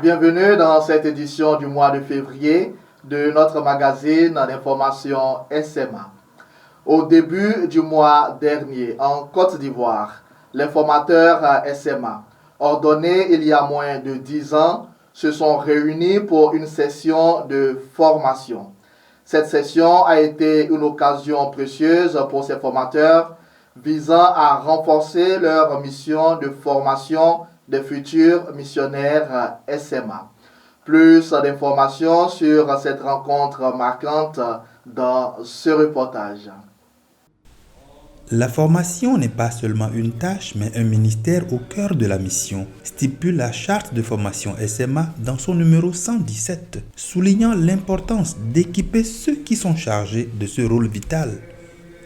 Bienvenue dans cette édition du mois de février de notre magazine d'information SMA. Au début du mois dernier, en Côte d'Ivoire, les formateurs SMA, ordonnés il y a moins de 10 ans, se sont réunis pour une session de formation. Cette session a été une occasion précieuse pour ces formateurs visant à renforcer leur mission de formation des futurs missionnaires SMA. Plus d'informations sur cette rencontre marquante dans ce reportage. La formation n'est pas seulement une tâche, mais un ministère au cœur de la mission, stipule la charte de formation SMA dans son numéro 117, soulignant l'importance d'équiper ceux qui sont chargés de ce rôle vital.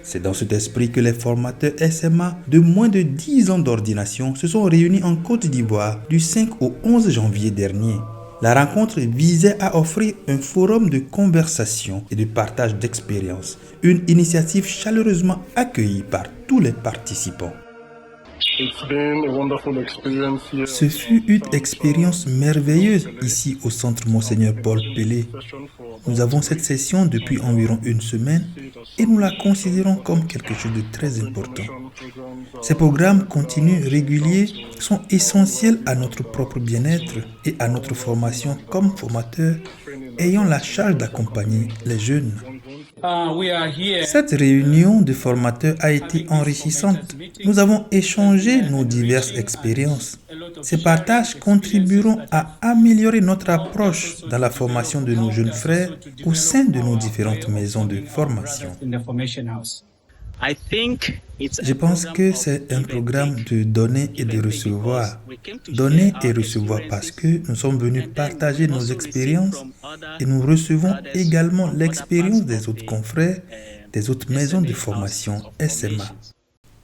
C'est dans cet esprit que les formateurs SMA de moins de 10 ans d'ordination se sont réunis en Côte d'Ivoire du 5 au 11 janvier dernier. La rencontre visait à offrir un forum de conversation et de partage d'expériences, une initiative chaleureusement accueillie par tous les participants. Ce fut une expérience merveilleuse ici au Centre Monseigneur Paul Pelé. Nous avons cette session depuis environ une semaine et nous la considérons comme quelque chose de très important. Ces programmes continus réguliers sont essentiels à notre propre bien-être et à notre formation comme formateurs ayant la charge d'accompagner les jeunes. Cette réunion de formateurs a été enrichissante. Nous avons échangé nos diverses expériences. Ces partages contribueront à améliorer notre approche dans la formation de nos jeunes frères au sein de nos différentes maisons de formation. Je pense que c'est un programme de donner et de recevoir. Donner et recevoir parce que nous sommes venus partager nos expériences et nous recevons également l'expérience des autres confrères des autres maisons de formation SMA.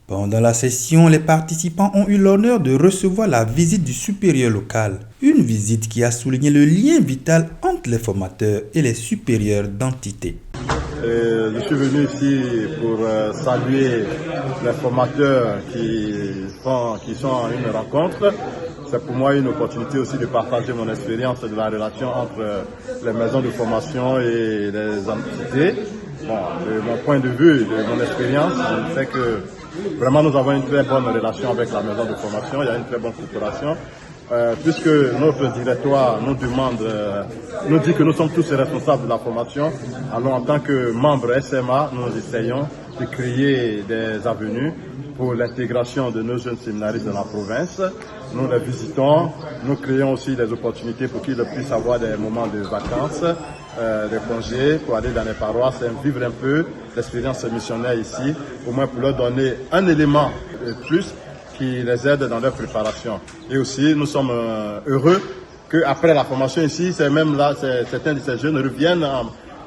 Pendant la session, les participants ont eu l'honneur de recevoir la visite du supérieur local. Une visite qui a souligné le lien vital entre les formateurs et les supérieurs d'entité. Je suis venu ici pour saluer les formateurs qui sont à une rencontre. C'est pour moi une opportunité aussi de partager mon expérience de la relation entre les maisons de formation et les entités. De mon point de vue, de mon expérience, je sais que vraiment nous avons une très bonne relation avec la maison de formation. Il y a une très bonne coopération. Puisque notre directoire nous dit que nous sommes tous responsables de la formation, alors en tant que membres SMA, nous essayons de créer des avenues pour l'intégration de nos jeunes séminaristes dans la province. Nous les visitons, nous créons aussi des opportunités pour qu'ils puissent avoir des moments de vacances, de congés, pour aller dans les paroisses et vivre un peu l'expérience missionnaire ici, au moins pour leur donner un élément de plus qui les aide dans leur préparation. Et aussi, nous sommes heureux qu'après la formation ici, c'est même là, certains de ces jeunes reviennent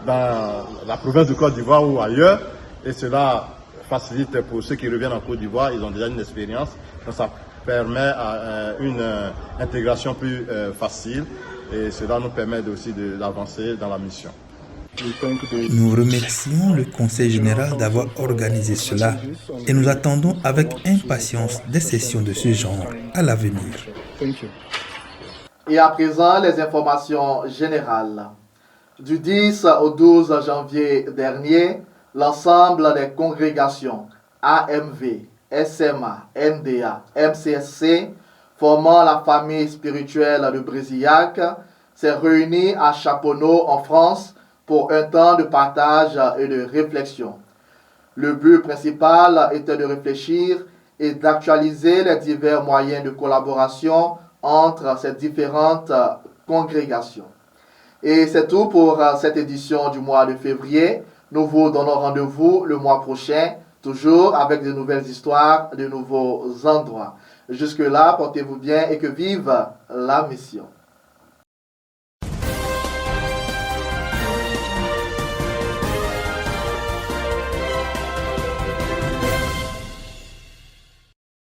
dans la province de Côte d'Ivoire ou ailleurs, et cela facilite pour ceux qui reviennent en Côte d'Ivoire, ils ont déjà une expérience, donc ça permet une intégration plus facile, et cela nous permet aussi d'avancer dans la mission. Nous remercions le Conseil général d'avoir organisé cela et nous attendons avec impatience des sessions de ce genre à l'avenir. Et à présent, les informations générales. Du 10 au 12 janvier dernier, l'ensemble des congrégations AMV, SMA, NDA, MCSC, formant la famille spirituelle de Brésillac, s'est réuni à Chaponneau en France pour un temps de partage et de réflexion. Le but principal était de réfléchir et d'actualiser les divers moyens de collaboration entre ces différentes congrégations. Et c'est tout pour cette édition du mois de février. Nous vous donnons rendez-vous le mois prochain, toujours avec de nouvelles histoires, de nouveaux endroits. Jusque-là, portez-vous bien et que vive la mission.